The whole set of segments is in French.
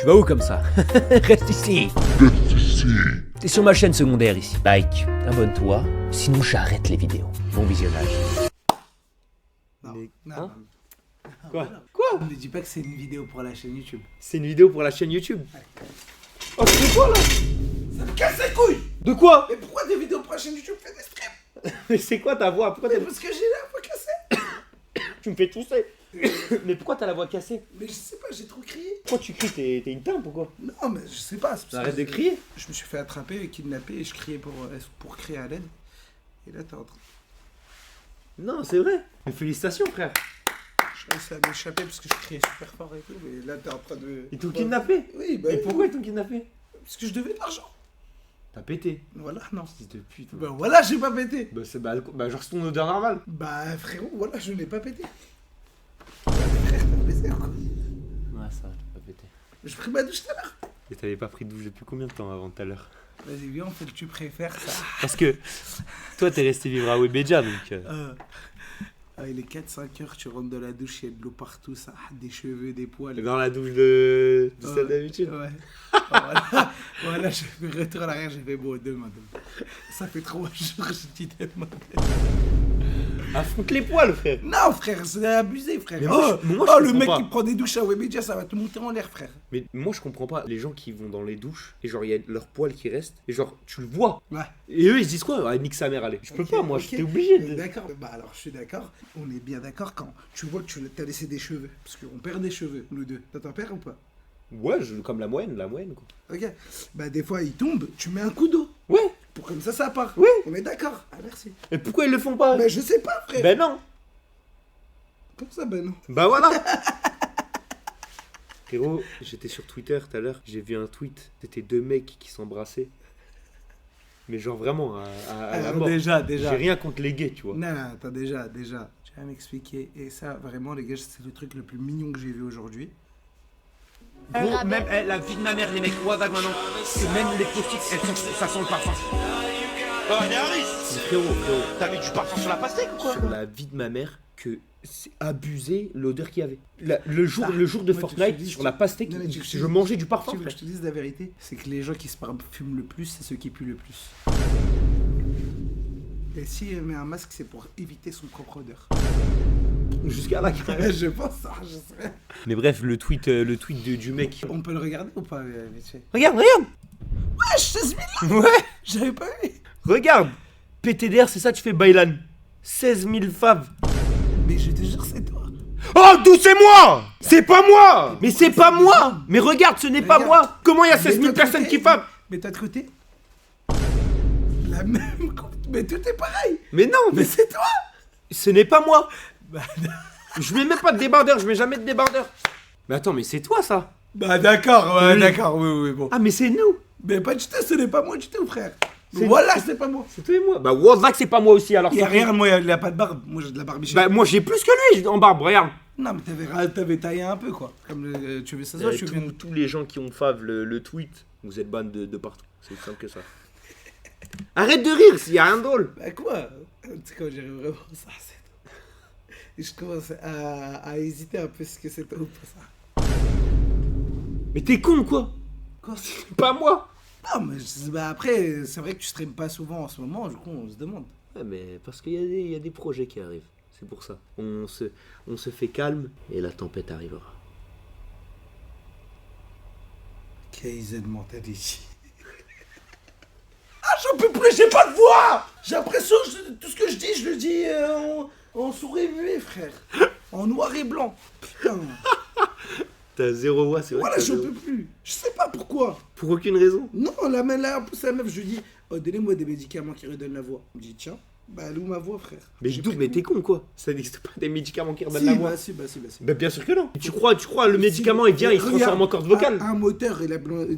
vas où comme ça? Reste ici. T'es sur ma chaîne secondaire ici. Like, abonne-toi, sinon j'arrête les vidéos. Bon visionnage. Non, Mais- non, hein non. Quoi? Quoi? Ne dis pas que c'est une vidéo pour la chaîne YouTube. C'est une vidéo pour la chaîne YouTube. Oh, tu fais quoi là? Ça me casse les couilles! De quoi? Mais pourquoi des vidéos pour la chaîne YouTube? Fais des streams! Mais c'est quoi ta voix? Pourquoi Mais t'as... parce que j'ai la voix cassée! Tu me fais tousser. Mais pourquoi t'as la voix cassée? Mais je sais pas, j'ai trop crié. Pourquoi tu cries? T'es une timbre ou quoi? Non, mais je sais pas. c'est parce Arrête que de crier. Je me suis fait attraper et kidnapper et je criais pour crier à l'aide. Et là, t'es en train. Non, c'est vrai. Mais félicitations, frère. Je réussis à m'échapper parce que je criais super fort et tout. Mais là, t'es en train de. Ils t'ont kidnappé? Oui, bah. Et oui. pourquoi ils t'ont kidnappé? Parce que je devais de l'argent. T'as pété. Voilà, non. Fils de pute. Bah voilà, j'ai pas pété. Bah c'est genre c'est ton odeur normale. Bah frérot, voilà, je n'ai pas pété. Frère, t'as baisé ou quoi? Ouais, ça, t'as pas pété. J'ai pris ma douche tout à l'heure. Et t'avais pas pris de douche depuis combien de temps avant tout à l'heure? Vas-y, viens, on fait le tu préfères ça. Parce que toi t'es resté vivre à Webedia donc. Il est 4-5 heures, tu rentres dans la douche, il y a de l'eau partout, ça, des cheveux, des poils. Dans la douche de celle d'habitude. Ouais. Voilà, voilà, je fais retour à l'arrière, j'ai fait bon, demain. Ça fait 3 jours, je dis demain. Affronte les poils, frère. Non, frère, c'est abusé, frère. Mais moi, je le comprends mec pas. qui prend des douches à Webedia, ça va te monter en l'air, frère. Mais moi je comprends pas les gens qui vont dans les douches et genre il y a leurs poils qui restent et genre tu le vois. Ouais. Et eux ils se disent quoi? Ah, nique sa mère, allez. Je peux Ok, pas, moi ok. j'étais obligé de. D'accord, bah alors je suis d'accord. On est bien d'accord quand tu vois que tu as laissé des cheveux. Parce qu'on perd des cheveux, nous deux. Toi, t'en perds ou pas? Ouais, comme la moyenne quoi. Ok. Bah des fois, il tombe, tu mets un coup d'eau. Ouais. Pour comme ça part. Oui. On est d'accord. Ah, merci. Et pourquoi ils le font pas? Mais je sais pas, frère. Ben non. Comme ça, ben non. Bah voilà. Frérot, j'étais sur Twitter tout à l'heure, j'ai vu un tweet, c'était 2 mecs qui s'embrassaient. Mais genre vraiment, à la Alors, mort. déjà. J'ai rien contre les gays, tu vois. Non, non, attends, déjà. Tu vas m'expliquer. Et ça, vraiment, les gars, c'est le truc le plus mignon que j'ai vu aujourd'hui. Gros, même la vie de ma mère, les mecs, Wadag maintenant, que même les post-it, ça sent le parfum. Mais frérot, T'as mis du parfum sur la pastèque ou quoi? sur la vie de ma mère, que c'est abusé l'odeur qu'il y avait. Le jour de moi, Fortnite, tu te dis- sur la pastèque, Non, mais tu- je mangeais du parfum, Tu veux que frère. je te dise la vérité? C'est que les gens qui se parfument le plus, c'est ceux qui puent le plus. Et si elle met un masque, c'est pour éviter son propre odeur. Jusqu'à là. Je pense ça, je sais. Mais bref, le tweet du mec. On peut le regarder ou pas, vite fait? Regarde. Wesh, 16 000! Ouais. J'avais pas vu! Regarde. PTDR, c'est ça, tu fais Bailan. 16 000 faves. Mais je te jure, c'est toi! Oh, d'où c'est moi? C'est pas moi. Mais c'est pas moi. Mais regarde, ce n'est pas Regarde. moi. Comment il y a 16 000 Mais toi, personnes côté- qui favent? Mais toi de côté? La même coupe! Mais tout est pareil! Mais non, Mais c'est toi! ce n'est pas moi. Bah, Je mets même pas de débardeur, je mets jamais de débardeur. Mais attends, mais c'est toi ça? bah d'accord, ouais, Oui. d'accord, oui, bon. Ah, mais c'est nous. Mais pas du tout, ce n'est pas moi du tout, frère! C'est- Voilà, c'est pas moi! C'est toi et moi. Bah, Wozak, c'est pas moi aussi alors. Et regarde, moi, il a pas de barbe. Moi, j'ai de la barbichette. Bah, moi j'ai plus que lui en barbe, regarde. Non, mais t'avais taillé un peu, quoi. Comme tu veux ça, tu veux. tous les gens qui ont fave le tweet, vous êtes ban de partout. C'est aussi simple que ça. Arrête de rire, s'il y a rien de drôle. Bah quoi? Tu sais quand j'irai vraiment ça, c'est toi. Et je commence à hésiter un peu ce que c'est toi ou pas ça. Mais t'es con quoi? Quoi? C'est pas moi. Non, mais bah après, c'est vrai que tu streames pas souvent en ce moment, du coup, on se demande. Ouais, mais parce qu'il y a des projets qui arrivent. C'est pour ça. On se fait calme et la tempête arrivera. KZ Mentality. Ah, j'en peux plus, j'ai pas de voix! J'ai l'impression que tout ce que je dis, je le dis en sourd et muet, frère. En noir et blanc. Putain. T'as 0 voix, c'est vrai. Voilà, que t'as j'en zéro. peux plus. Je sais pas pourquoi. Pour aucune raison. Non, là, en plus, la meuf, je lui dis, oh, donnez-moi des médicaments qui redonnent la voix. Elle me dit, tiens, bah, elle est où ma voix, frère? Mais J'ai d'où? pris Mais tout. t'es con quoi? Ça n'existe pas des médicaments qui redonnent Si, la voix. bah, si. Bah bien sûr que non. Tu crois le médicament il vient, il se Regarde, transforme en corde vocale. Un moteur, il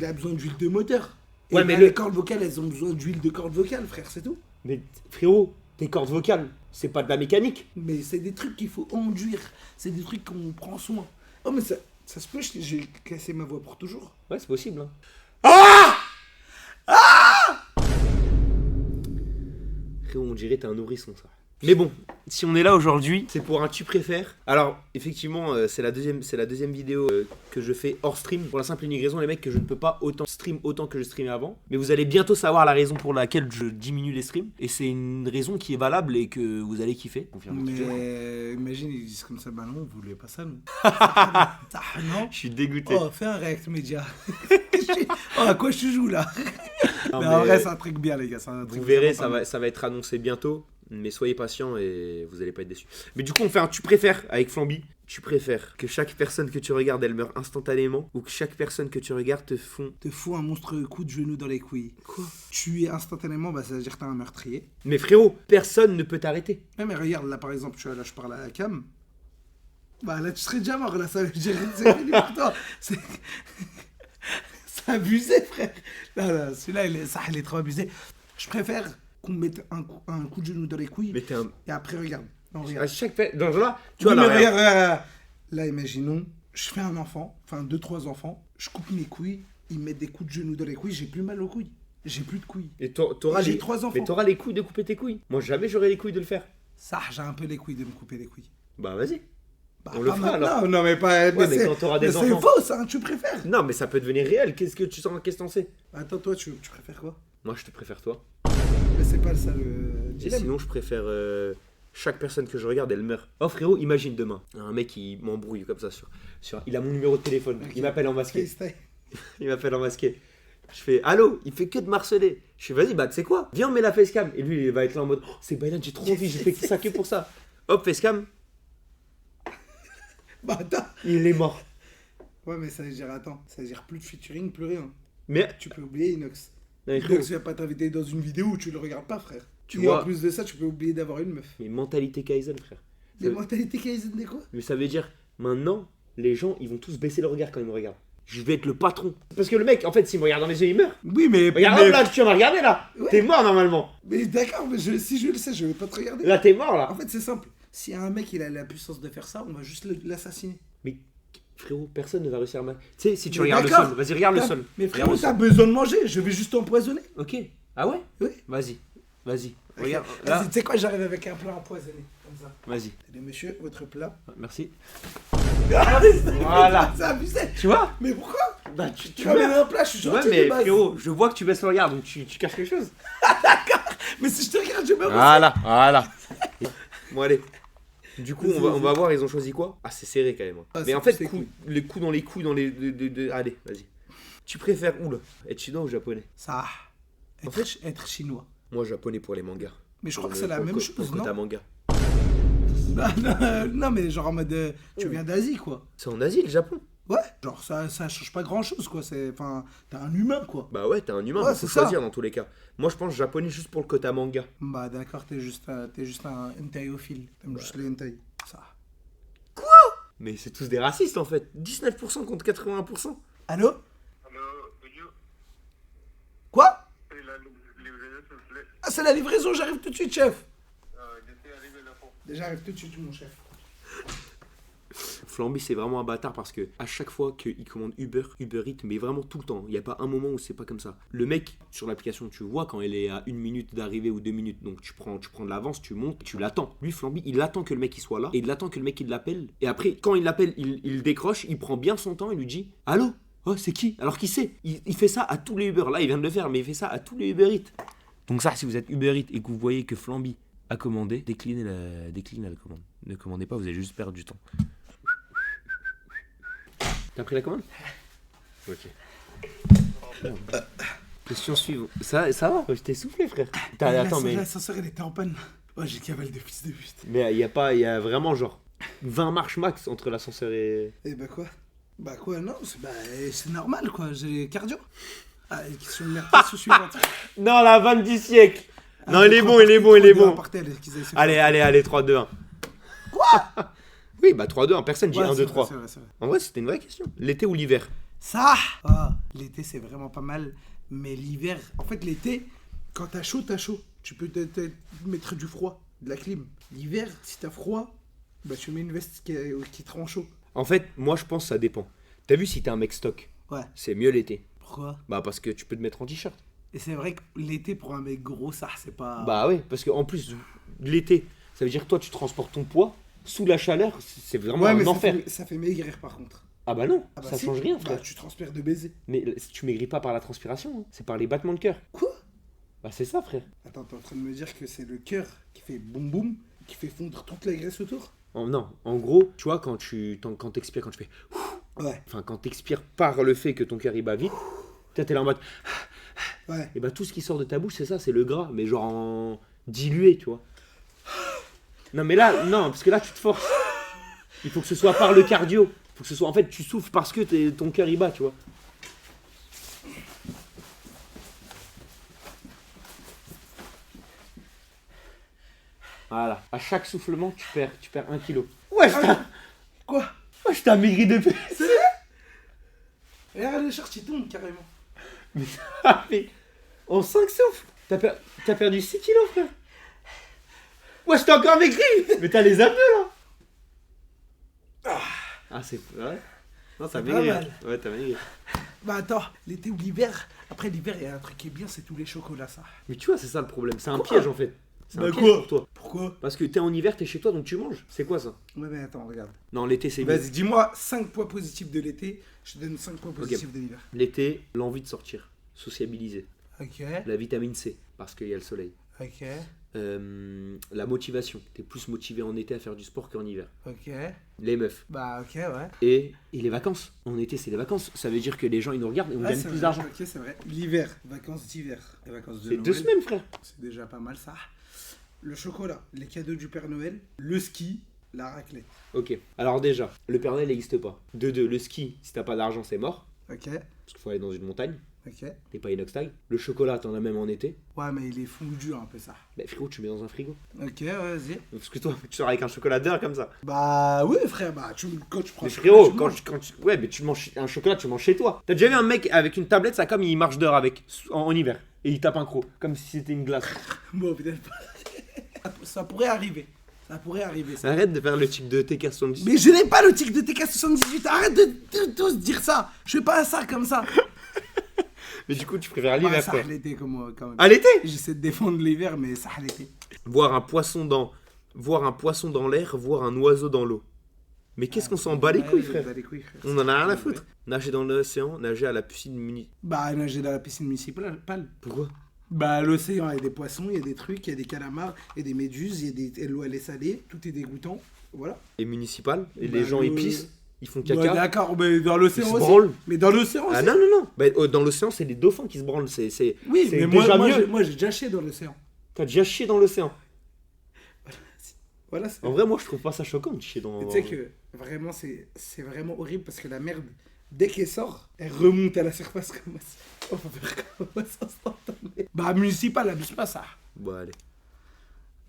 a besoin d'huile de moteur. Ouais, Et mais bah, le- les cordes vocales, elles ont besoin d'huile de corde vocale, frère, c'est tout. Mais frérot, tes cordes vocales, c'est pas de la mécanique. Mais c'est des trucs qu'il faut enduire. C'est des trucs qu'on prend soin. Oh, mais ça se peut, j'ai cassé ma voix pour toujours. Ouais, c'est possible. Hein. Frérot, on dirait t'es un nourrisson ça. Mais bon, si on est là aujourd'hui, c'est pour un tu préfères. Alors, effectivement, c'est la deuxième vidéo que je fais hors stream. Pour la simple et unique raison, les mecs, que je ne peux pas stream autant que je streamais avant. Mais vous allez bientôt savoir la raison pour laquelle je diminue les streams. Et c'est une raison qui est valable et que vous allez kiffer. Mais imagine, ils disent comme ça, bah non, vous voulez pas ça, nous. Ça, non. Je suis dégoûté. Oh, fais un react média. Oh, à quoi je joue là? Non, mais en vrai, c'est un truc bien, les gars. Vous verrez, ça va être annoncé bientôt. Mais soyez patients et vous allez pas être déçus. Mais du coup, on fait un tu préfères avec Flamby. Tu préfères que chaque personne que tu regardes, elle meure instantanément, ou que chaque personne que tu regardes te fout un monstrueux coup de genou dans les couilles. Quoi? Tuer instantanément, bah ça veut dire que t'es un meurtrier. Mais frérot, personne ne peut t'arrêter. Mais regarde, là par exemple, tu vois, là je parle à la cam. Bah là tu serais déjà mort, là ça veut dire c'est fini pour toi. C'est abusé, frère. Là, celui-là, il est trop abusé. Je préfère qu'on me mette un coup de genou dans les couilles. Et après, regarde. Non, regarde. Donc là, tu vois, là, regarde. Là, imaginons, je fais un enfant, enfin 2-3 enfants, je coupe mes couilles, ils me mettent des coups de genou dans les couilles, j'ai plus mal aux couilles. J'ai plus de couilles. Et j'ai 3 enfants. Mais t'auras les couilles de couper tes couilles. Moi, jamais j'aurai les couilles de le faire. Ça, j'ai un peu les couilles de me couper les couilles. Bah, vas-y. Bah, on le fera alors. Non, mais pas. Ouais, mais quand t'auras des enfants. C'est faux, ça, tu préfères. Non, mais ça peut devenir réel. Qu'est-ce que tu sens? Qu'est-ce que t'en sais? Attends, toi, tu préfères quoi? Moi, je te préfère toi. Mais c'est pas ça le Et dilemme. sinon, je préfère chaque personne que je regarde, elle meurt. Oh frérot, imagine demain, un mec qui m'embrouille comme ça sur il a mon numéro de téléphone, okay. Il m'appelle en masqué. Il m'appelle en masqué. Je fais allô, il fait que de marceler. Je fais vas-y, bah tu sais quoi, viens on met la facecam. Et lui il va être là en mode oh, c'est Baylan, j'ai trop envie, j'ai fait ça que pour ça. Hop, facecam. Bah attends. Il est mort. Ouais mais ça veut dire attends, ça veut dire plus de featuring, plus rien. Mais tu peux oublier Inox. Non, Inox va pas t'inviter dans une vidéo où tu le regardes pas, frère. Tu vois, en plus de ça, tu peux oublier d'avoir une meuf. Mais mentalité Kaizen, frère. Mais mentalité Kaizen de quoi? Mais ça veut dire maintenant les gens ils vont tous baisser le regard quand ils me regardent. Je vais être le patron. Parce que le mec, en fait, s'il me regarde dans les yeux, il meurt. Oui, mais. Regarde, là, tu vas me regarder là. Ouais. T'es mort normalement. Mais d'accord, mais si je le sais, je vais pas te regarder. Là, t'es mort là. En fait, c'est simple. Si un mec il a la puissance de faire ça, on va juste l'assassiner. Mais frérot, personne ne va réussir à mal. Tu sais, si tu regardes le sol, vas-y, regarde le sol. Mais frérot, t'as besoin de manger, je vais juste t'empoisonner. Ok. Ah ouais? Oui. Vas-y. Okay. Regarde. Tu sais quoi, j'arrive avec un plat empoisonné. Comme ça. Vas-y. Allez, monsieur, votre plat. Merci. Voilà. C'est abusé. Tu vois? Mais pourquoi? Bah, tu vas mettre un plat, je suis gentil. Ouais, mais frérot, je vois que tu baisses le regard, donc tu caches quelque chose. D'accord. Mais si je te regarde, je me Voilà. Bon, allez. Du coup, on va voir, ils ont choisi quoi? Ah, c'est serré quand même. Ah, mais en fait, les coups dans les couilles, dans les. Allez, vas-y. Tu préfères où là? Être chinois ou japonais? Ça. En fait, être chinois. Moi, japonais pour les mangas. Mais je crois que c'est la même chose, non? Manga. Non, mais genre en mode. Tu viens d'Asie, quoi. C'est en Asie, le Japon? Ouais, genre ça change pas grand chose, quoi. Enfin, t'es un humain, quoi. Bah ouais, t'es un humain, ouais, faut choisir dans tous les cas. Moi, je pense japonais juste pour le quota manga. Bah d'accord, t'es juste un hentaiophile. T'aimes juste les hentai. Ça. Quoi? Mais c'est tous des racistes en fait. 19% contre 81%. Allô? Quoi? Ah, c'est la livraison, j'arrive tout de suite, chef. J'arrive tout de suite, mon chef. Flamby, c'est vraiment un bâtard parce que à chaque fois qu'il commande Uber Eats, mais vraiment tout le temps, il n'y a pas un moment où c'est pas comme ça. Le mec, sur l'application, tu vois quand elle est à 1 minute d'arrivée ou 2 minutes, donc tu prends de l'avance, tu montes, tu l'attends. Lui, Flamby, il attend que le mec il soit là, et il attend que le mec il l'appelle. Et après, quand il l'appelle, il décroche, il prend bien son temps, il lui dit « Allô? Oh, c'est qui? » Alors qui sait? Il fait ça à tous les Uber. Là, il vient de le faire, mais il fait ça à tous les Uber Eats. Donc ça, si vous êtes Uber Eats et que vous voyez que Flamby a commandé, déclinez la commande. Ne commandez pas, vous allez juste perdre du temps. T'as pris la commande? Ok. Question suivante. Ça va? Je t'ai soufflé, frère. Attends, mais. L'ascenseur, elle était en panne. Ouais, j'ai cavale de fils de pute. Mais il y a vraiment genre 20 marches max entre l'ascenseur et. Et bah quoi? Bah quoi, non, c'est normal quoi, j'ai cardio. Ah, question de merde, question suivante. Non, la vanne du siècle. Non, il est bon. Allez, 3, 2, 1. Quoi? Oui, bah 3, 2, 1, personne dit 1, 2, 3. C'est vrai. En vrai, c'était une vraie question. L'été ou l'hiver? Ça l'été, c'est vraiment pas mal. Mais l'hiver, en fait, l'été, quand t'as chaud. Tu peux te mettre du froid, de la clim. L'hiver, si t'as froid, bah tu mets une veste qui te rend chaud. En fait, moi, je pense que ça dépend. T'as vu si t'es un mec stock? Ouais. C'est mieux l'été. Pourquoi? Bah parce que tu peux te mettre en t-shirt. Et c'est vrai que l'été, pour un mec gros, ça, c'est pas... Bah oui, parce qu'en plus, l'été, Ça veut dire que toi, tu transportes ton poids sous la chaleur, c'est vraiment Ouais, un mais enfer. ça fait maigrir par contre. Ah bah non, Ah bah ça si. change rien, Bah, frère. tu transpires de baiser. Mais tu maigris pas par la transpiration, hein. C'est par les battements de cœur. Quoi? Bah c'est ça, frère. Attends, t'es en train de me dire que c'est le cœur qui fait boum boum, qui fait fondre toute la graisse autour? Non, en gros, tu vois, quand t'expires, quand tu fais... Ouais, Enfin, quand t'expires par le fait que ton cœur il bat vite, t'es là en mode... ouais. Et bah tout ce qui sort de ta bouche, c'est ça, c'est le gras, mais genre en dilué, tu vois. Non mais là, non, parce que là tu te forces. Il faut que ce soit par le cardio. Il faut que ce soit, en fait, tu souffles parce que ton cœur il bat, tu vois. Voilà. À chaque soufflement, tu perds 1 kilo. Ouais, Quoi? je t'ai maigri de paix. Et regarde le short, il tombe carrément. Mais en 5 souffles, t'as perdu 6 kilos, frère. Ouais, je t'ai encore maigri. Mais t'as les abdos, là. Ah, c'est... Ouais. Non, t'as C'est maigri. pas mal. Ouais, t'as maigri. Bah attends, l'été ou l'hiver? Après l'hiver, il y a un truc qui est bien, c'est tous les chocolats, ça. Mais tu vois, c'est ça le problème. C'est un Quoi? piège, en fait. C'est un Bah piège quoi? pour toi. Pourquoi? Parce que t'es en hiver, t'es chez toi, donc tu manges. C'est quoi, ça? Ouais, mais attends, regarde. Non, l'été, c'est mieux. Vas-y, dis-moi 5 points positifs de l'été, je te donne 5 points positifs de l'hiver. L'été, l'envie de sortir. Sociabiliser. Ok, La vitamine C, parce qu'il y a le soleil. ok, La motivation. T'es plus motivé en été à faire du sport qu'en hiver. ok. Les meufs. Bah ok, ouais. Et les vacances. En été, c'est les vacances. Ça veut dire que les gens, ils nous regardent et on Ouais, gagne c'est plus vrai, d'argent. Ok, c'est vrai. L'hiver, vacances d'hiver. Les vacances de C'est Noël. 2 semaines, frère. C'est déjà pas mal ça. Le chocolat, les cadeaux du Père Noël, le ski, la raclette. Ok. Alors déjà, le Père Noël n'existe pas. De deux, le ski, si t'as pas d'argent, c'est mort. Ok, Parce qu'il faut aller dans une montagne. ok. T'es pas inox-tag. Le chocolat, t'en as même en été. Ouais, mais il est fondu un peu ça. Bah frérot, tu mets dans un frigo. Ok, vas-y. Parce que toi, tu sors avec un chocolat d'heure comme ça. Bah ouais, frère, bah quand tu prends Mais le chocolat, frérot, tu le manges. ouais, mais tu manges un chocolat, tu manges chez toi. T'as déjà vu un mec avec une tablette, ça comme il marche dehors avec en hiver et il tape un croc comme si c'était une glace. Bon, peut-être pas. Ça pourrait arriver. Ça pourrait arriver, ça. Arrête de faire le type de TK70. Mais je n'ai pas le tic de TK78. Arrête de tous dire ça. Je fais pas ça comme ça. Mais du coup, tu préfères Bah, l'hiver ça quoi. l'été quand même. À l'été. J'essaie de défendre l'hiver, mais ça l'été. Voir un poisson dans l'air, voir un oiseau dans l'eau. Mais qu'est-ce qu'on s'en bat les couilles, frère. On en a rien à foutre. Nager dans l'océan, nager à la piscine mini. Bah, nager dans la piscine municipale. Pourquoi? Bah, l'océan, il y a des poissons, il y a des trucs, il y a des calamars, il y a des méduses, l'eau elle est salée, tout est dégoûtant. Voilà. Et municipal, et Bah, les gens ils le- pissent, ils font Bah, caca. d'accord, mais dans Ils l'océan se aussi. branlent. Mais dans l'océan aussi. Ah non, non, non. Bah, dans l'océan, c'est les dauphins qui se branlent. C'est Oui, c'est mais déjà moi, mieux. moi j'ai déjà chié dans l'océan. T'as déjà chié dans l'océan. Voilà, c'est. En vrai, moi, je trouve pas ça choquant de chier dans. Tu sais que vraiment, c'est vraiment horrible parce que la merde, dès qu'elle sort, elle remonte à la surface comme ça. On va faire comme ça instantanément. Bah, municipal, abuse pas ça. Bon, allez.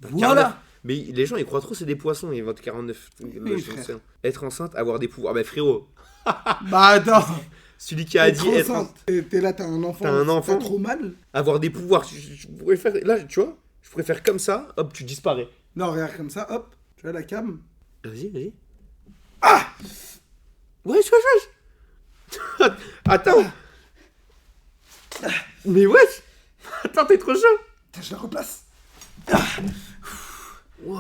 Voilà. 49. Mais les gens, ils croient trop, c'est des poissons. Ils votent 49. frère. Être enceinte, avoir des pouvoirs. Bah, frérot, Bah, attends. celui qui a T'es dit trop être enceinte. T'es là, t'as un enfant. T'as un enfant. T'as trop mal. avoir des pouvoirs. Je pourrais faire. Là, tu vois, je pourrais faire comme ça. Hop, tu disparais. Non, regarde comme ça, hop. Tu vois la cam. Vas-y, vas-y. Ah wesh. Attends. Mais wesh. Attends, t'es trop chaud. Putain, je la replace. Wow.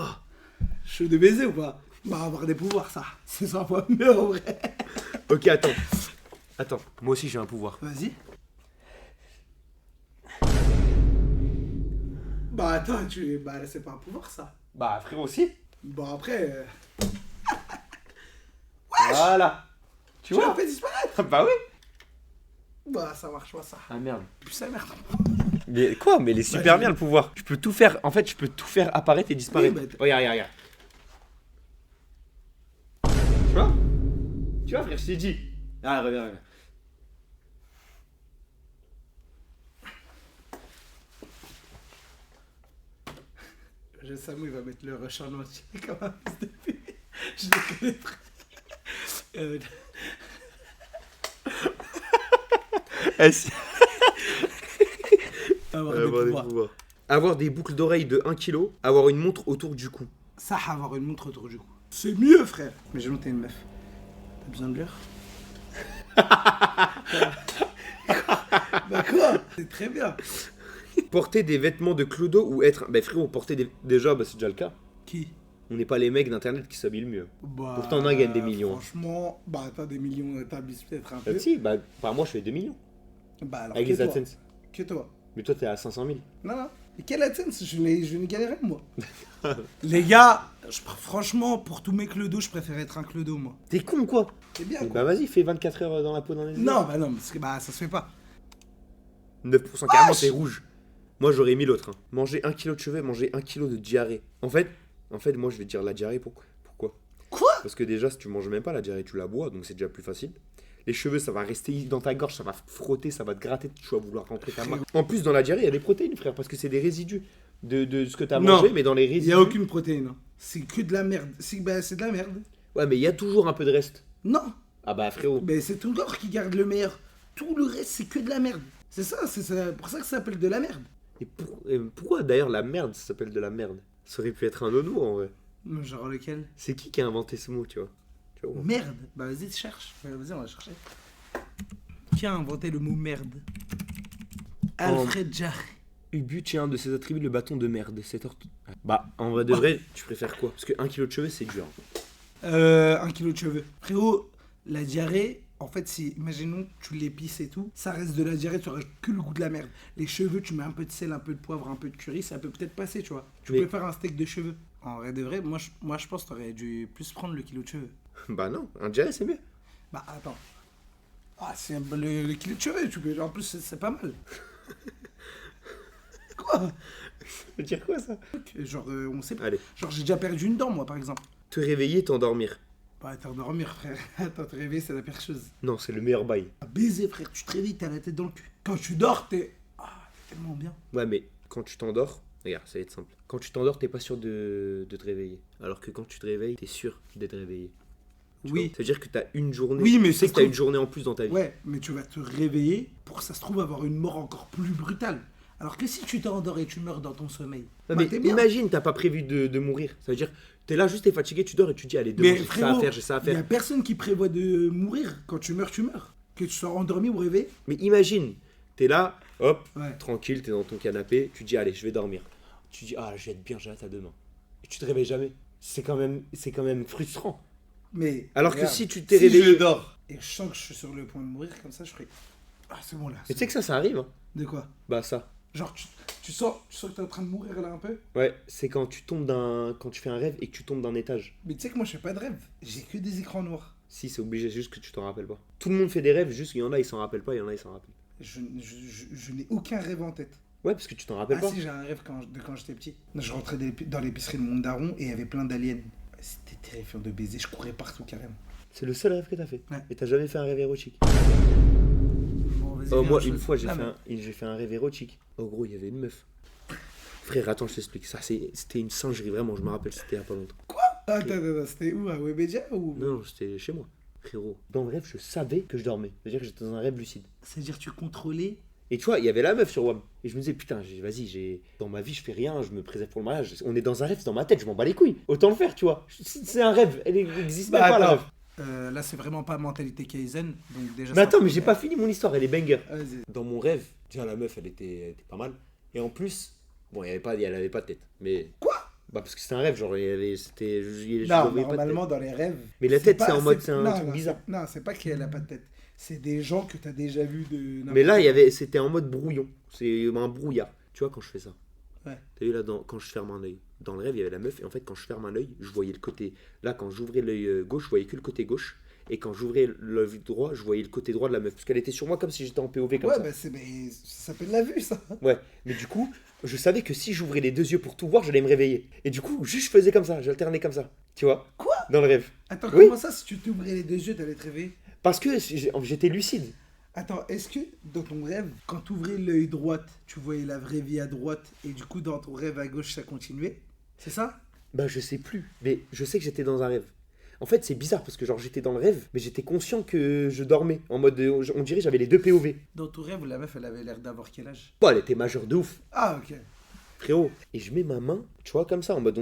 Chaud de baiser ou pas? Bah, avoir des pouvoirs, ça. C'est 100 fois mieux en vrai. Ok, attends. Attends, moi aussi j'ai un pouvoir. Vas-y. Bah, attends, bah, c'est pas un pouvoir, ça. Bah, frérot aussi. Bon, après. Voilà. Tu Tu l'as vois fait disparaître. Bah oui. Bah, ça marche pas, ça. Ah merde. Plus ça, merde. Mais quoi? Mais il est super bien le pouvoir. Tu peux tout faire. En fait, je peux tout faire apparaître et disparaître. Oui, bah, regarde. Tu vois, frère, je t'ai dit. Ah, regarde. Je sais, il va mettre le rush en entier comme un fils de pute. Je le connais très. Avoir des pouvoirs. Avoir des boucles d'oreilles de 1 kg, avoir une montre autour du cou. Ça, avoir une montre autour du cou. C'est mieux, frère. Mais j'ai monté une meuf. T'as besoin de l'heure? Bah quoi? C'est très bien. Porter des vêtements de clodo ou être. Bah frérot, porter des. Déjà, bah c'est déjà le cas. Qui? On n'est pas les mecs d'internet qui s'habillent le mieux. Bah, Pourtant, on en gagne des millions. Franchement, bah t'as des millions, t'abuses peut-être un Ah, peu. si, bah, par mois, je fais 2 millions. Bah alors Avec que les toi. AdSense. Que toi. Mais toi, t'es à 500 000. Non, non. Et quelle AdSense? Je n'ai galéré, moi. Les gars, franchement, pour tous mes clodos, je préfère être un clodo, moi. T'es con, quoi? C'est bien, Eh quoi. bah, vas-y, fais 24 heures dans la peau dans les yeux. Non, bah non, parce que bah ça se fait pas. 9% carrément, c'est rouge. Moi, j'aurais mis l'autre. Hein. Manger 1 kg de cheveux, manger 1 kg de diarrhée. En fait, moi, je vais te dire la diarrhée, pourquoi? Quoi? Parce que déjà, si tu manges même pas la diarrhée, tu la bois, donc c'est déjà plus facile. Les cheveux, ça va rester dans ta gorge, ça va frotter, ça va te gratter, tu vas vouloir rentrer ta main. En plus, dans la diarrhée, il y a des protéines, frère, parce que c'est des résidus de ce que t'as Non. mangé, mais dans les Il résidus... y a aucune protéine. Hein. C'est que de la merde. C'est de la merde. Ouais, mais il y a toujours un peu de reste. Non. Ah bah, frérot. Mais c'est ton corps qui garde le meilleur. Tout le reste, c'est que de la merde. C'est pour ça que ça s'appelle de la merde. Et pourquoi d'ailleurs la merde ça s'appelle de la merde? Ça aurait pu être un autre mot en vrai. Genre lequel? C'est qui a inventé ce mot, tu vois? Merde. Bah vas-y, cherche. Vas-y, on va chercher. Qui a inventé le mot merde? Alfred Jarry. Ubu tient un de ses attributs le bâton de merde. Bah, en vrai de vrai, tu préfères quoi? Parce que 1 kg de cheveux, c'est dur. 1 kilo de cheveux. Frérot, la diarrhée, en fait, si, imaginons, tu l'épices et tout, ça reste de la diarrhée, tu auras que le goût de la merde. Les cheveux, tu mets un peu de sel, un peu de poivre, un peu de curry, ça peut peut-être passer, tu vois. Tu Mais- peux faire un steak de cheveux. En vrai de vrai, moi je pense que t'aurais dû plus prendre le kilo de cheveux. Bah non, un diarrhée c'est mieux. Bah attends. Ah, c'est le kilo de cheveux, tu peux. En plus, c'est pas mal. Quoi? Ça veut dire quoi ça? Genre, on sait pas. Allez, Genre, j'ai déjà perdu une dent, moi, par exemple. te réveiller, t'endormir. Bah, t'endormir, frère. Attends, te réveiller, c'est la pire chose. Non, c'est le meilleur bail. Ah, baiser, frère, tu te réveilles, t'as la tête dans le cul. Quand tu dors, t'es. Ah, t'es tellement bien. Ouais, mais quand tu t'endors, regarde, ça va être simple. Quand tu t'endors, t'es pas sûr de te réveiller. Alors que quand tu te réveilles, t'es sûr d'être réveillé. Tu Oui. vois, ça veut dire que t'as une journée. Oui, mais tu sais ça que t'as se une journée en plus dans ta vie. Ouais, mais tu vas te réveiller pour, ça se trouve, avoir une mort encore plus brutale. Alors que si tu t'endors et tu meurs dans ton sommeil, Non, bah, mais t'es bien. imagine, t'as pas prévu de mourir. Ça veut dire, t'es là juste, t'es fatigué, tu dors et tu dis, allez, demain, Mais j'ai ça à frérot, faire, j'ai ça à il y a faire. personne qui prévoit de mourir. Quand tu meurs, tu meurs. Que tu sois endormi ou réveillé. Mais imagine, t'es là, hop, Ouais. tranquille, t'es dans ton canapé, tu dis, allez, je vais dormir. Tu dis, ah, je vais être bien, j'ai hâte à demain. Et tu te réveilles jamais. C'est quand même frustrant. Mais. Alors que regarde, si tu t'es si réveillé. je dors et je sens que je suis sur le point de mourir, comme ça, je ferai. Ah, c'est bon là. Mais tu sais que ça arrive, hein. De quoi? Bah, ça. Genre, tu sens que t'es en train de mourir là un peu. Ouais, c'est quand quand tu fais un rêve et que tu tombes d'un étage. Mais tu sais que moi, je fais pas de rêve. J'ai que des écrans noirs. Si, c'est obligé, juste que tu t'en rappelles pas. Tout le monde fait des rêves, juste il y en a, ils s'en rappellent pas, il y en a, ils s'en rappellent. Je n'ai aucun rêve en tête. Ouais, parce que tu t'en rappelles Ah pas. si, j'ai un rêve quand j'étais petit. Je rentrais dans l'épicerie de mon daron et il y avait plein d'aliens. C'était terrifiant de baiser, je courais partout carrément. C'est le seul rêve que t'as fait. Ouais. Et t'as jamais fait un rêve érotique. Bon, vas-y, Oh, viens, moi, je- une fois, j'ai Là, fait un rêve érotique. Oh, gros, il y avait une meuf. Frère, attends, je t'explique. Ça, c'était une singerie, vraiment, je me rappelle, c'était il y a pas longtemps. Attends, c'était où, à Webedia ou... Non, non, c'était chez moi. Frérot, dans le rêve, je savais que je dormais. C'est-à-dire que j'étais dans un rêve lucide. C'est-à-dire tu contrôlais... Et tu vois, il y avait la meuf sur WAM. Et je me disais, putain, dans ma vie, je fais rien, je me préserve pour le mariage. On est dans un rêve, c'est dans ma tête, je m'en bats les couilles. Autant le faire, tu vois. C'est un rêve, elle existe même Bah, pas, la attends. rêve. Là, c'est vraiment pas mentalité Kaizen, donc déjà... Mais ça- attends, mais j'ai pas fini mon histoire, elle est banger. Vas-y. Dans mon rêve, déjà la meuf, elle était pas mal. Et en plus, bon, elle avait pas de tête. Mais. Quoi? Bah, parce que c'était un rêve, genre, c'était. je Non, voyais pas de normalement, dans les rêves... Mais la tête, pas- c'est en mode, c'est un truc non, bizarre. Non, c'est pas qu'elle a pas de tête. C'est des gens que t'as déjà vus de... Mais là, c'était en mode brouillon. C'est un brouillard. Tu vois, quand je fais ça. Ouais. T'as vu là, quand je ferme un œil. Dans le rêve, il y avait la meuf. Et en fait, quand je ferme un œil, je voyais le côté. Là, quand j'ouvrais l'œil gauche, je voyais que le côté gauche. Et quand j'ouvrais l'œil droit, je voyais le côté droit de la meuf. Parce qu'elle était sur moi comme si j'étais en POV comme Ouais, ça. bah mais ça s'appelle la vue, ça. Ouais. Mais du coup, je savais que si j'ouvrais les deux yeux pour tout voir, j'allais me réveiller. Et du coup, juste je faisais comme ça. J'alternais comme ça. Tu vois? Quoi? Dans le rêve. Attends, Oui. comment ça, si tu t'ouvrais les deux yeux, t'allais te réveiller? Parce que j'étais lucide. Attends, est-ce que dans ton rêve, quand tu ouvrais l'œil droite, tu voyais la vraie vie à droite et du coup dans ton rêve à gauche ça continuait? C'est ça? Bah, je sais plus. Mais je sais que j'étais dans un rêve. En fait, c'est bizarre parce que genre j'étais dans le rêve, mais j'étais conscient que je dormais. En mode, on dirait j'avais les deux POV. Dans ton rêve, la meuf elle avait l'air d'avoir quel âge? Bon, elle était majeure de ouf, Ah ok. frérot. Et je mets ma main, tu vois, comme ça, en mode,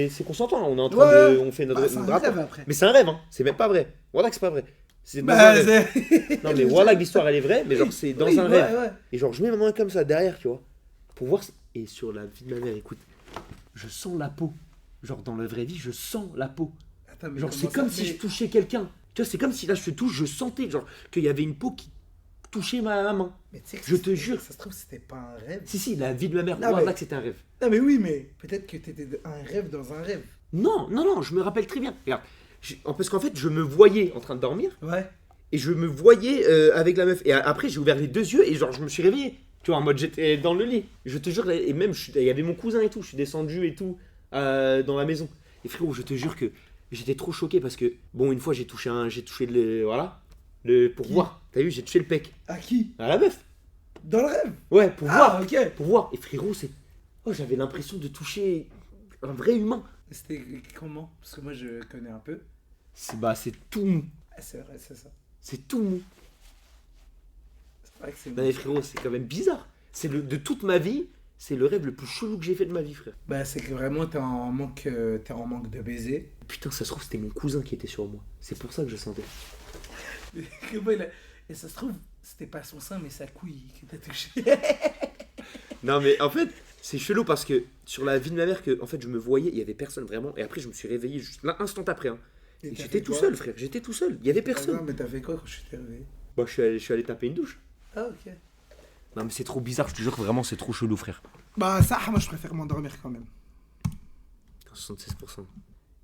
c'est consentant, là, on est en train de, on fait notre Bah, c'est un rapport. rêve après. Mais c'est un rêve, hein. C'est même pas vrai. Voilà que c'est pas vrai. C'est dans un Bah, rêve. c'est... Non, mais voilà que l'histoire elle est vraie, mais genre c'est dans Oui, un ouais, rêve. ouais. Et genre je mets ma main comme ça derrière, tu vois, pour voir. Et sur la vie de ma mère, écoute, je sens la peau. genre dans la vraie vie, je sens la peau. Attends, mais Genre, comment c'est comme ça si fait je touchais quelqu'un. Tu vois, c'est comme si là, je te touche, je sentais, genre, qu'il y avait une peau qui touchait ma main. Mais tu sais que Je te c'était- jure. Ça se trouve, c'était pas un rêve. Si, la vie de ma mère, Non, voilà mais- que c'était un rêve. Non, mais oui, mais peut-être que t'étais un rêve dans un rêve. Non, je me rappelle très bien. Regarde, parce qu'en fait, je me voyais en train de dormir Ouais. et je me voyais avec la meuf. Et après, j'ai ouvert les deux yeux et genre, je me suis réveillé. Tu vois, en mode, j'étais dans le lit. Je te jure, et même, il y avait mon cousin et tout. Je suis descendu et tout dans la maison. Et frérot, je te jure que j'étais trop choqué parce que, bon, une fois, j'ai touché pour Qui voir. T'as vu, j'ai touché le pec. À qui? À la meuf. Dans le rêve. Ouais, pour voir. Ah, ok. Pour voir. Et frérot, j'avais l'impression de toucher un vrai humain. C'était comment? Parce que moi, je connais un peu. C'est tout mou. Ah, c'est vrai, c'est ça. C'est tout mou. C'est vrai que c'est Non mais frérot, c'est quand même bizarre. De toute ma vie, c'est le rêve le plus chelou que j'ai fait de ma vie, frère. Bah, c'est que vraiment, t'es en manque de baiser. Putain, ça se trouve, c'était mon cousin qui était sur moi. C'est pour ça que je sentais. Et ça se trouve, c'était pas son sein, mais sa couille qui t'a touché. Non mais en fait, c'est chelou parce que sur la vie de ma mère, en fait, je me voyais, il y avait personne vraiment. Et après, je me suis réveillé juste l'instant après. Hein. Et t'as j'étais fait tout quoi? seul, frère. J'étais tout seul. Il y avait Ah personne. non, mais t'as fait quoi quand je t'ai réveillé? Bah, je suis allé taper une douche. Ah, ok. Non mais c'est trop bizarre, je te jure que vraiment c'est trop chelou, frère. Bah, ça, moi, je préfère m'endormir quand même. 76%.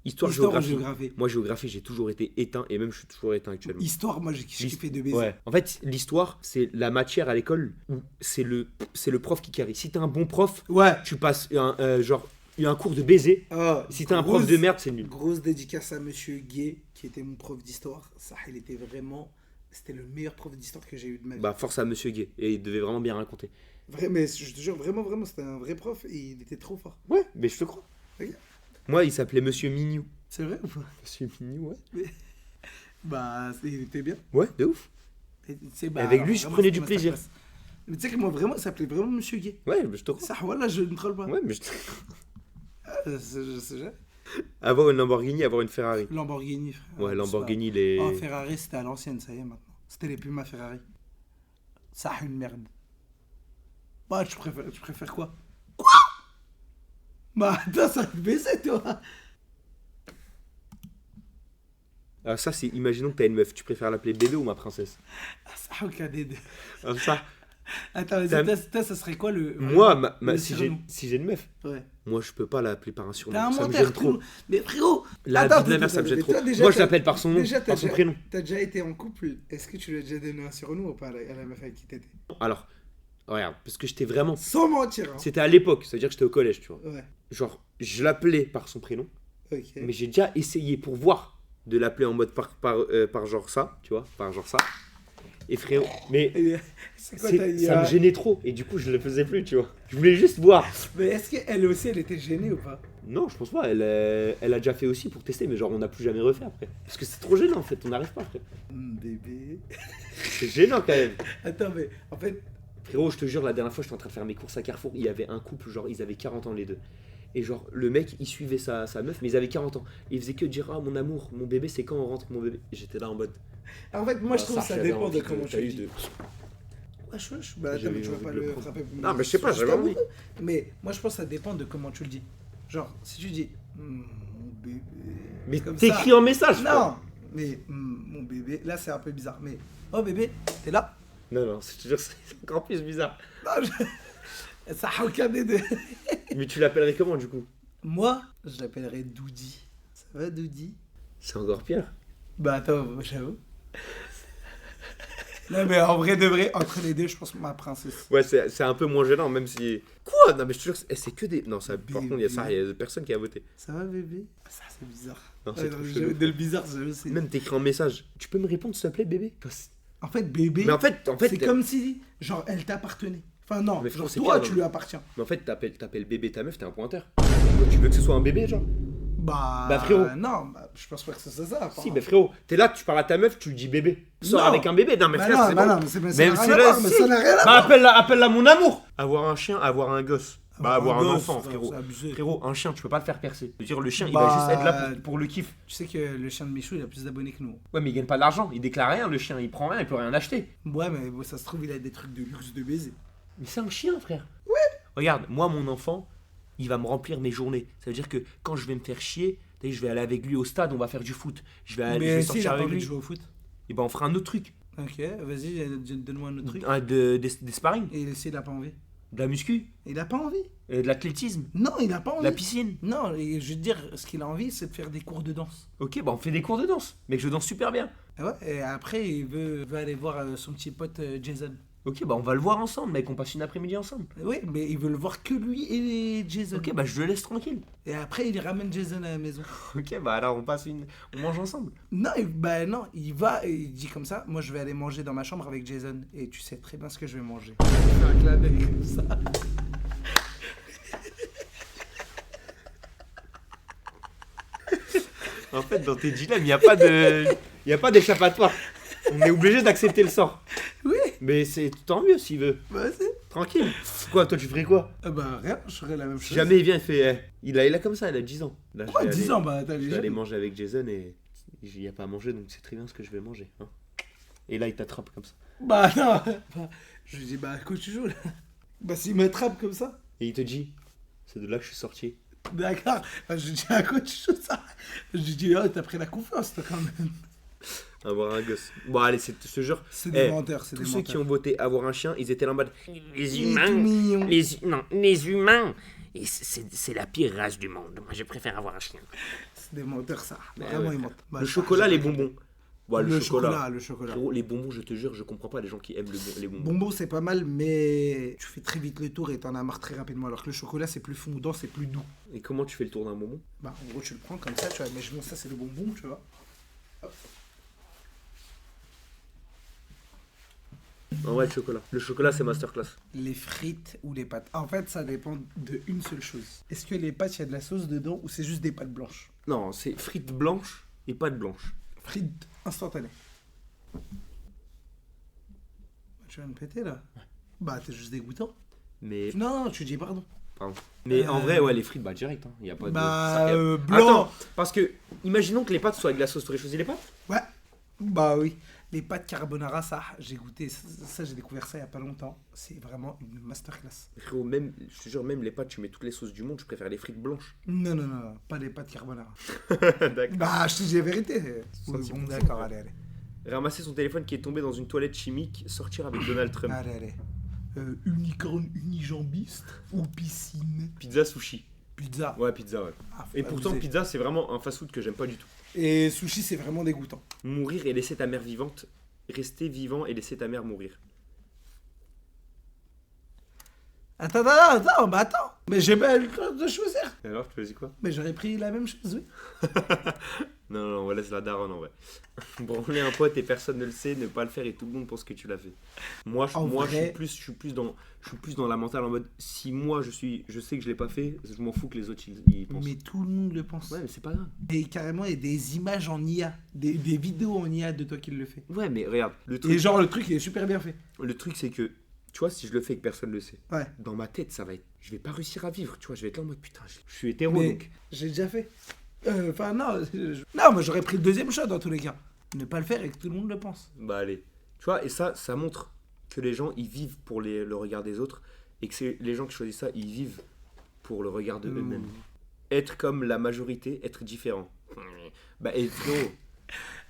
Histoire Histoire, ou géographie. géographie? Moi, géographie, j'ai toujours été éteint et même je suis toujours éteint actuellement. Histoire, moi, j'ai kiffé de baiser. Ouais. En fait, l'histoire, c'est la matière à l'école où c'est le prof qui carry. Si t'es un bon prof, Ouais. tu passes un cours de baiser. Ah, Si t'es un prof de merde, c'est nul. Grosse dédicace à Monsieur Gay, qui était mon prof d'histoire. Ça, il était vraiment... C'était le meilleur prof d'histoire que j'ai eu de ma vie. Bah, force à Monsieur Gay. Et il devait vraiment bien raconter. Vrai, mais je te jure, vraiment, c'était un vrai prof et il était trop fort. Ouais, mais je te crois. Ok. Moi, il s'appelait Monsieur Mignou. C'est vrai ou pas? Monsieur Mignou, ouais. Bah, il était bien. Ouais, de ouf. Et, tu sais, bah, Avec alors, lui, je vraiment, prenais c'était du plaisir. masterclass. Mais tu sais que moi, vraiment, ça s'appelait vraiment Monsieur Gay. Ouais, mais je te crois. Ça, voilà, je ne troll pas. Ouais, mais Je sais jamais. Avoir une Lamborghini, avoir une Ferrari. Lamborghini, frère. Ouais, Lamborghini, les. Oh, Ferrari, c'était à l'ancienne, ça y est, maintenant. C'était les Puma Ferrari. Ça, une merde. Bah, tu préfères quoi? Quoi? Bah, attends, ça te baisait, toi. Alors ça, c'est, imaginons que t'as une meuf, tu préfères l'appeler bébé ou ma princesse? Ah, ça, aucun des deux. Alors ça, Attends, vas-y, toi, ça serait quoi le. moi, le si surnom? j'ai une meuf, Ouais. moi je peux pas l'appeler par un surnom, T'as un ça me menteur, gêne trop. Mais frérot! La Attends, vie de la mère, attends, ça me gêne mais trop. toi, déjà, Moi je t'as- l'appelle par son nom, déjà, par son prénom. T'as déjà été en couple. Est-ce que tu lui as déjà donné un surnom ou pas à la meuf avec qui t'étais? Alors, regarde, parce que j'étais vraiment... Sans mentir, hein. C'était à l'époque, c'est-à-dire que j'étais au collège, tu vois. Ouais, Genre, je l'appelais par son prénom, ok. mais j'ai déjà essayé pour voir de l'appeler en mode par genre ça, tu vois, par genre ça. Et frérot, mais C'est quoi ça me gênait trop, et du coup je le faisais plus, tu vois. Je voulais juste voir. Mais est-ce qu'elle aussi, elle était gênée ou pas? Non, je pense pas, elle a déjà fait aussi pour tester, mais genre on n'a plus jamais refait après. Parce que c'est trop gênant en fait, on n'arrive pas après. Bébé. C'est gênant quand même. Attends, mais en fait, Frérot, je te jure, la dernière fois j'étais en train de faire mes courses à Carrefour, il y avait un couple, genre ils avaient 40 ans les deux. Et genre le mec il suivait sa meuf, mais ils avaient 40 ans. Il faisait que dire ah mon amour, mon bébé c'est quand on rentre mon bébé. Et j'étais là en mode. en fait, moi je trouve que ça j'avais dépend envie de comment tu t'as le eu dis. Wesh, bah attends, J'avais mais tu vas envie pas de le le prendre. frapper. Non, mais je sais pas, Je j'avais t'avoue. envie. Mais moi je pense que ça dépend de comment tu le dis. Genre, si tu dis mon bébé. Mais comme t'écris ça. en message. Non, mais mon bébé, là c'est un peu bizarre. Mais oh bébé, t'es là? Non, je te jure, c'est encore plus bizarre. Non, ça a aucun des deux. Mais tu l'appellerais comment du coup? Moi, je l'appellerais Doudi. Ça va Doudi? C'est encore pire. Bah attends, j'avoue. Non mais en vrai de vrai, entre les deux, je pense ma princesse. Ouais, c'est un peu moins gênant, même si. Quoi? Non, mais je te jure, c'est que des. Non, ça, par contre, il y a ça, il y a personne qui a voté. Ça va bébé? Ça c'est bizarre. Non, c'est Ouais, trop non, chelou. de le bizarre, je sais. Même t'écris en message. Tu peux me répondre s'il te plaît, bébé? En fait, bébé, Mais en fait, c'est comme si, genre, elle t'appartenait. Enfin non, Mais genre frérot, c'est toi, pire, tu non. lui appartiens. Mais en fait, t'appelles bébé ta meuf, t'es un pointeur. Donc, tu veux que ce soit un bébé, genre? Bah frérot. Non, bah, je pense pas que c'est ça. Si, mais frérot, t'es là, tu parles à ta meuf, tu lui dis bébé. Sors Non. avec un bébé. Non, mais Bah frère, non, c'est bah bon. non, mais ça n'a Même rien si à là, voir, mais si. ça n'a rien à Bah, voir. appelle-la mon amour. Avoir un chien, avoir un gosse. Bah, avoir un gosse, enfant, ça, frérot. c'est abusé. Frérot, un chien, tu peux pas le faire percer. Je veux dire, le chien, il Bah, va juste être là pour le kiff. Tu sais que le chien de Michou, il a plus d'abonnés que nous. Ouais, mais il gagne pas d'argent. Il déclare rien, le chien, il prend rien, il peut rien acheter. Ouais, mais bon, ça se trouve, il a des trucs de luxe de baiser. Mais c'est un chien, frère. Ouais. Regarde, moi, mon enfant, il va me remplir mes journées. Ça veut dire que quand je vais me faire chier, je vais aller avec lui au stade, on va faire du foot. Je vais Mais si, il sortir a pas avec envie de lui. jouer au foot. Et ben on fera un autre truc. Ok, vas-y, donne-moi un autre truc. Des sparring, Et s'il a pas envie? de la muscu, Il a pas envie? de l'athlétisme, Non, il a pas de envie. la piscine. Non, et je veux dire, ce qu'il a envie, c'est de faire des cours de danse. Ok, bah on fait des cours de danse. Mec, je danse super bien. Et ouais, et après, il veut aller voir son petit pote Jason. Ok, bah on va le voir ensemble, mec, on passe une après-midi ensemble. Oui, mais il veut le voir que lui et Jason. Ok, bah je le laisse tranquille. Et après, il ramène Jason à la maison. Ok, bah alors on mange ensemble. Non, non, il dit comme ça, moi je vais aller manger dans ma chambre avec Jason. Et tu sais très bien ce que je vais manger. Il fait un clin d'œil comme ça. En fait, dans tes dilemmes, il n'y a pas de... Il y a pas d'échappatoire. On est obligé d'accepter le sort. Oui, Mais c'est tant mieux s'il veut. vas-y. Tranquille. Quoi, toi tu ferais quoi? Bah rien, je ferais la même Si chose. jamais il vient, il fait... il a comme ça, il a 10 ans. Là, je Quoi, vais 10 aller- ans, bah t'as Je vais déjà. aller manger avec Jason et il n'y a pas à manger, donc c'est très bien ce que je vais manger. Hein. Et là, il t'attrape comme ça. Bah non, bah, je lui dis, bah quoi tu joues là? Bah s'il m'attrape comme ça. Et il te dit, c'est de là que je suis sorti. D'accord, bah, je lui dis, à quoi tu joues ça? Je lui dis, oh, t'as pris la confiance toi quand même. Avoir un gosse. Bon, allez, c'est ce genre. C'est des menteurs, c'est Tous des ceux qui menteurs. ont voté avoir un chien, ils étaient là en mode. Les Il est humains, tout mignon. les humains, et c'est la pire race du monde. Moi, je préfère avoir un chien. C'est des menteurs ça. Mais Vraiment ouais, ils frère. mentent. Bah, Le ça, chocolat, j'ai les pas bonbons. Ouais, le chocolat. Frérot, les bonbons, je te jure, je comprends pas les gens qui aiment les bonbons. Bonbon c'est pas mal, mais tu fais très vite le tour et t'en as marre très rapidement. Alors que le chocolat c'est plus fondant, c'est plus doux. Et comment tu fais le tour d'un bonbon? Bah en gros tu le prends comme ça, tu vois. Mais ça c'est le bonbon, tu vois. Hop. En vrai, le chocolat. Le chocolat, c'est masterclass. Les frites ou les pâtes. En fait ça dépend de une seule chose. Est-ce que les pâtes il y a de la sauce dedans ou c'est juste des pâtes blanches? Non, c'est frites blanches et pâtes blanches. Frites instantanées. Bah, tu vas me péter là? Bah t'es juste dégoûtant. Mais, Non, tu dis pardon. mais en vrai, ouais, les frites, bah direct. Hein. Y a pas de. Bah ça- blanc. Attends, parce que, imaginons que les pâtes soient avec de la sauce. T'aurais choisi les pâtes? Ouais. Bah oui. Les pâtes carbonara, ça, j'ai goûté. Ça, j'ai découvert ça il y a pas longtemps. C'est vraiment une masterclass. Frérot, même, je te jure, même les pâtes, tu mets toutes les sauces du monde, je préfère les frites blanches. Non, non, non, pas les pâtes carbonara. D'accord. Bah, je te dis la vérité. Oui, bon, d'accord, allez, allez. Ramasser son téléphone qui est tombé dans une toilette chimique, sortir avec Donald Trump. Allez, allez. Unicorne unijambiste ou piscine? Pizza, sushi. Pizza. Ouais, pizza, ouais. Ah, faut Et pas pourtant, abuser. pizza, c'est vraiment un fast-food que j'aime pas du tout. Et sushi, c'est vraiment dégoûtant. Mourir et laisser ta mère vivante. Rester vivant et laisser ta mère mourir. Attends, attends, attends, bah attends. Mais j'ai pas eu le temps de choisir. Et alors, tu choisis quoi? Mais j'aurais pris la même chose, oui. Non, non, on va laisser la daronne en vrai. Branler un pote et personne ne le sait, ne pas le faire et tout le monde pense que tu l'as fait. Moi, En vrai- je suis plus dans la mentale en mode si moi je sais que je l'ai pas fait, je m'en fous que les autres ils pensent. Mais tout le monde le pense. Ouais, mais c'est pas grave. Et carrément, il y a des images en IA, des vidéos en IA de toi qui le fait. Ouais, mais regarde, Et genre, le truc, il est super bien fait. le truc c'est que tu vois, si je le fais et que personne le sait, Ouais. dans ma tête, ça va être. Je vais pas réussir à vivre, tu vois, je vais être là en mode putain, je suis hétéro Mais donc. j'ai déjà fait. Enfin, non. Non, moi j'aurais pris le deuxième shot dans tous les cas. Ne pas le faire et que tout le monde le pense. Bah allez. Tu vois, et ça montre que les gens ils vivent pour le regard des autres et que c'est les gens qui choisissent ça, ils vivent pour le regard de eux-mêmes. Être comme la majorité, être différent. Bah et frérot.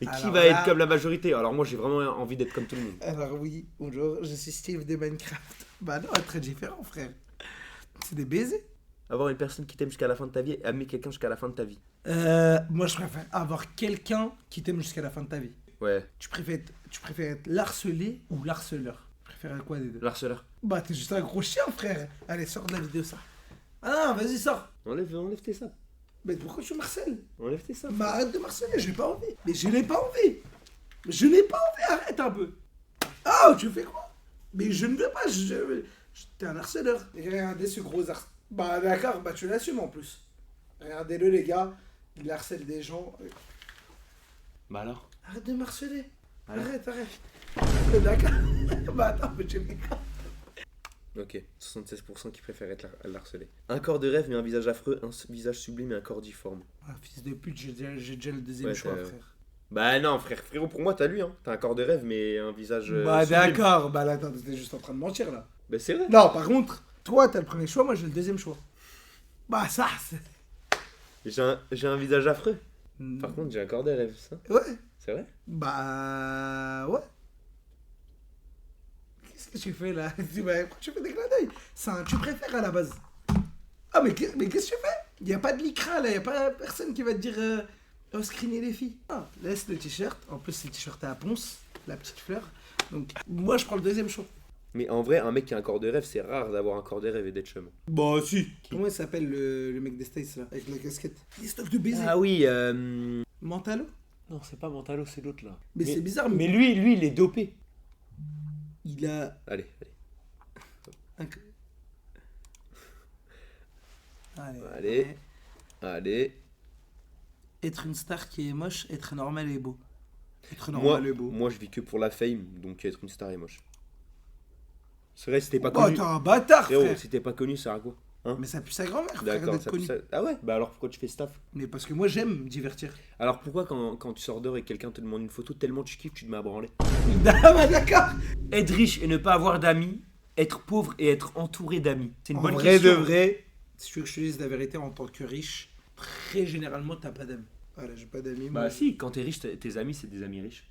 Et qui Alors va là- être comme la majorité? Alors moi j'ai vraiment envie d'être comme tout le monde. Alors oui, bonjour, je suis Steve de Minecraft. Bah non, très différent, frère. C'est des baisers. Avoir une personne qui t'aime jusqu'à la fin de ta vie et aimer quelqu'un jusqu'à la fin de ta vie. Moi je préfère avoir quelqu'un qui t'aime jusqu'à la fin de ta vie. Ouais, Tu préfères être l'harcelé ou l'harceleur? Tu préfères quoi des deux? l'harceleur. Bah t'es juste un gros chien, frère. Allez, sors de la vidéo ça. Ah non, vas-y, sors. Enlève tes ça. Mais pourquoi tu marcelles? Enlève tes ça. Bah arrête de marceler, j'ai pas envie. Mais je n'ai pas envie. Je n'ai pas envie, arrête un peu. Oh, tu fais quoi? Mais je ne veux pas, t'es un harceleur. Et regardez ce gros harceleur. Bah d'accord, bah tu l'assumes en plus. Regardez-le les gars, il harcèle des gens. Bah alors. Arrête de marceler. Alors Arrête. D'accord. Bah attends, mais tu fais quoi? Ok, 76% qui préfèrent être harcelé. Un corps de rêve mais un visage affreux, un visage sublime et un corps difforme. Ah, fils de pute, j'ai déjà le deuxième Ouais, choix, t'as- frère. Bah non frérot, pour moi t'as lui hein. T'as un corps de rêve mais un visage Bah sublime. d'accord, bah là t'es juste en train de mentir là. Bah c'est vrai. Non, par contre, toi t'as le premier choix, moi j'ai le deuxième choix. Bah ça, c'est... J'ai un visage affreux. Hmm. Par contre, j'ai un corps de rêve, ça. Ouais. C'est vrai? Bah... Ouais. Qu'est-ce que tu fais là? Pourquoi tu fais des clins d'œil? C'est un tu préfères à la base. Ah mais qu'est-ce que tu fais? Il a pas de lycra là, il a pas personne qui va te dire oh, screener les filles. Ah, laisse le t-shirt, en plus le t-shirt est à Ponce, la petite fleur. Donc moi je prends le deuxième choix. Mais en vrai, un mec qui a un corps de rêve, c'est rare d'avoir un corps de rêve et d'être chum. Bah si. Comment il s'appelle le mec des States là, avec la casquette? Il est stock de baiser. Ah oui, Mentalo? Non, c'est pas Mentalo, c'est l'autre là. Mais c'est bizarre, Mais lui, il est dopé. il a... Allez. Allez. Être une star qui est moche, être normal et beau. Être normal et beau. Moi, je vis que pour la fame, donc être une star est moche. C'est vrai, si t'es pas Oh, connu. t'es un bâtard, Frérot, frère. si t'es pas connu, ça sert à quoi? Hein? Mais ça pue sa grand-mère, frère, D'accord, d'être ça connu. Ah ouais? Bah alors pourquoi tu fais staff? Mais parce que moi j'aime me divertir. Alors pourquoi quand tu sors dehors et quelqu'un te demande une photo, tellement tu kiffes, tu te mets à branler? Ah bah d'accord. Être riche et ne pas avoir d'amis, être pauvre et être entouré d'amis. C'est une En bonne vrai question. de vrai, si tu veux que je te dise la vérité, en tant que riche, très généralement t'as pas d'amis. Voilà, j'ai pas d'amis. Bah moi. si, quand t'es riche, tes amis, c'est des amis riches.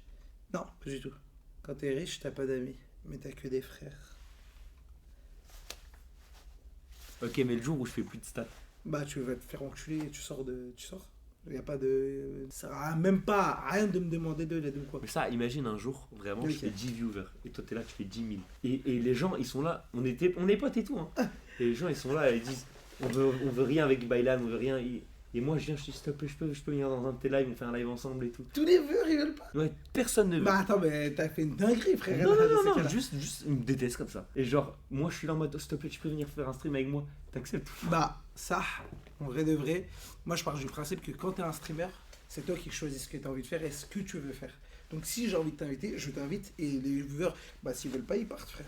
Non, pas du tout. Quand t'es riche, t'as pas d'amis. Mais t'as que des frères. Ok, mais le jour où je fais plus de stats. Bah tu vas te faire enculer et tu sors. Y a pas de... Ça sert à même pas à rien de me demander de l'aide ou quoi. Mais ça, imagine un jour, vraiment, Ok. je fais 10 viewers. Et toi, t'es là, tu fais 10 000. Et les gens, ils sont là. On est potes et tout. Hein. Et les gens, ils sont là, ils disent on veut rien avec Bailan, on veut rien. Et moi, je viens, je dis s'il te plaît, je peux venir dans un de tes lives, on fait un live ensemble et tout. Tous les viewers ils veulent pas. Ouais, personne ne veut. Bah attends, mais t'as fait une dinguerie, frère. Non, dans ces cas-là. juste, ils me détestent comme ça. Et genre, moi, je suis là en mode, oh, s'il te plaît, tu peux venir faire un stream avec moi. T'acceptes? Bah, ça, en vrai de vrai, moi je pars du principe que quand t'es un streamer, c'est toi qui choisis ce que t'as envie de faire et ce que tu veux faire. Donc si j'ai envie de t'inviter, je t'invite et les viewers, bah s'ils veulent pas, ils partent, frère.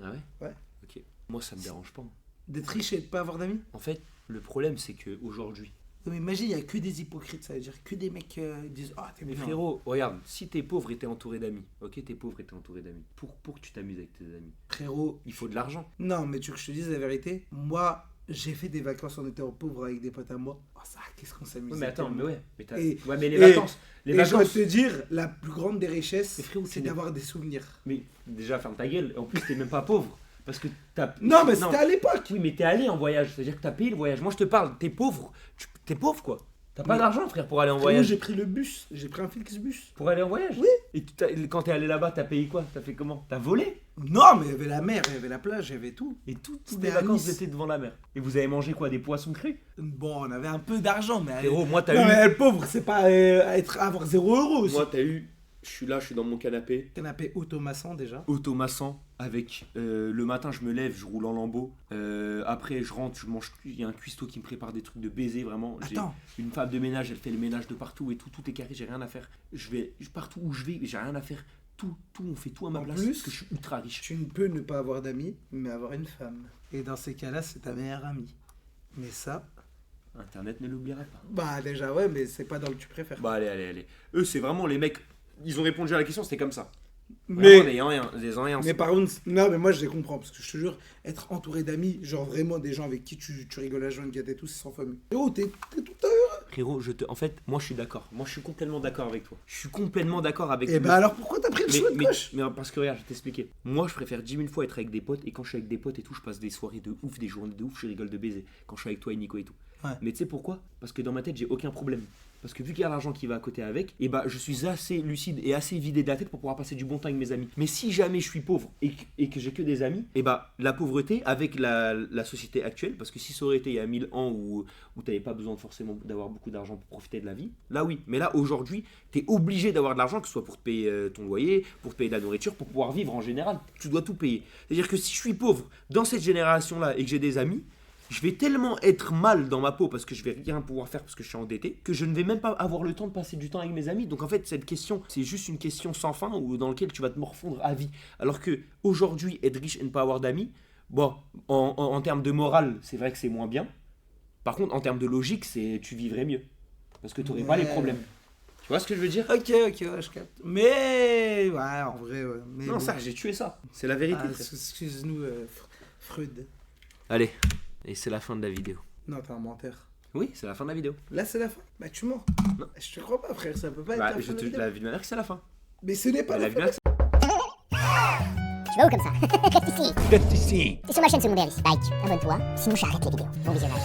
Ah ouais? Ouais. Ok. Moi, ça me dérange pas. D'être riche et de pas avoir d'amis. En fait, le problème, c'est que aujourd'hui. Non mais imagine, il y a que des hypocrites, ça veut dire que des mecs qui disent ah t'es Mais bien. frérot, regarde, si t'es pauvre et t'es entouré d'amis, ok, t'es pauvre et t'es entouré d'amis, pour que tu t'amuses avec tes amis, Frérot, il faut de l'argent. non mais tu veux que je te dise la vérité, moi j'ai fait des vacances en étant pauvre avec des potes à moi. Oh ça, qu'est-ce qu'on s'amuse. Ouais, mais attends, mais ouais, mais, Et- ouais, mais les et- vacances, les Et je dois vacances. te dire, la plus grande des richesses, Mais frérot, c'est tu n'es- d'avoir des souvenirs. Mais déjà, ferme ta gueule, en plus, t'es même pas pauvre. Parce que t'as. Non mais c'était à l'époque. Oui, mais t'es allé en voyage, c'est-à-dire que t'as payé le voyage. Moi, je te parle, t'es pauvre, t'es pauvre quoi. T'as pas Mais- d'argent, frère, pour aller en Frérot, voyage. j'ai pris le bus, j'ai pris un Flixbus. Pour aller en voyage. Oui. Et quand t'es allé là-bas, t'as payé quoi? T'as fait comment? T'as volé? Non, mais il y avait la mer, il y avait la plage, il y avait tout. Et toutes C'était les à vacances, Nice. étaient devant la mer. Et vous avez mangé quoi? Des poissons crus? Bon, on avait un peu d'argent, mais... Frérot, moi, t'as non, eu. mais le pauvre, c'est pas avoir 0 € aussi. Moi, t'as eu. Je suis là, je suis dans mon canapé. Canapé automassant déjà. Automassant avec le matin je me lève, je roule en lambeau, après je rentre, je mange, il y a un cuistot qui me prépare des trucs de baiser vraiment. J'ai Attends, une femme de ménage, elle fait le ménage de partout et tout est carré, j'ai rien à faire. Partout où je vais, j'ai rien à faire. Tout, on fait tout à ma En place plus, parce que je suis ultra riche. tu ne peux ne pas avoir d'amis, mais avoir une femme. Et dans ces cas-là, c'est ta meilleure amie. Mais ça, Internet ne l'oubliera pas. bah déjà ouais, mais c'est pas dans le tu préfères. Bah, allez. Eux, c'est vraiment les mecs. Ils ont répondu à la question, c'était comme ça. mais... Vraiment, n'ayant rien. Mais par contre, non, mais moi je les comprends parce que je te jure, être entouré d'amis, genre vraiment des gens avec qui tu rigoles à joindre, et tout, c'est sans famille. Oh, t'es tout à l'heure. Frérot, en fait, moi je suis d'accord. Moi je suis complètement d'accord avec toi. Je suis complètement d'accord avec Et bah alors pourquoi t'as pris le choix de gauche? mais parce que regarde, je vais t'expliquer. Moi, je préfère 10 000 fois être avec des potes. Et quand je suis avec des potes et tout, je passe des soirées de ouf, des journées de ouf, je rigole de baiser. Quand je suis avec toi et Nico et tout. Ouais. Mais tu sais pourquoi? Parce que dans ma tête, j'ai aucun problème. Parce que vu qu'il y a l'argent qui va à côté avec, et bah je suis assez lucide et assez vidé de la tête pour pouvoir passer du bon temps avec mes amis. Mais si jamais je suis pauvre et que j'ai que des amis, et bah la pauvreté avec la société actuelle, parce que si ça aurait été il y a 1000 ans où t'avais pas besoin forcément d'avoir beaucoup d'argent pour profiter de la vie, là oui. Mais là aujourd'hui, t'es obligé d'avoir de l'argent, que ce soit pour te payer ton loyer, pour te payer de la nourriture, pour pouvoir vivre en général. Tu dois tout payer. C'est-à-dire que si je suis pauvre dans cette génération-là et que j'ai des amis, je vais tellement être mal dans ma peau parce que je vais rien pouvoir faire parce que je suis endetté, que je ne vais même pas avoir le temps de passer du temps avec mes amis. Donc en fait, cette question, c'est juste une question sans fin ou dans laquelle tu vas te morfondre à vie. Alors que aujourd'hui, être riche et ne pas avoir d'amis, bon, en termes de morale, c'est vrai que c'est moins bien. Par contre, en termes de logique, tu vivrais mieux. Parce que tu n'aurais pas les problèmes. Tu vois ce que je veux dire? Ok, ouais, je capte. Mais ouais, en vrai, ouais. Mais Non, bon. ça, j'ai tué ça. C'est la vérité. Ah, frère. excuse-nous, Freud. Allez, et c'est la fin de la vidéo. Non, t'es un menteur. Oui, c'est la fin de la vidéo. Là, c'est la fin. Bah, tu mens. Non. Je te crois pas, frère. Ça peut pas être Bah, la fin de la vidéo. la vie de ma mère, c'est la fin. Mais ce n'est pas La la vie de fin. ma mère, Tu vas où comme ça? Reste ici. Reste ici. T'es sur ma chaîne secondaire ici. Like, abonne-toi. Sinon, j'arrête les vidéos. Bon visionnage.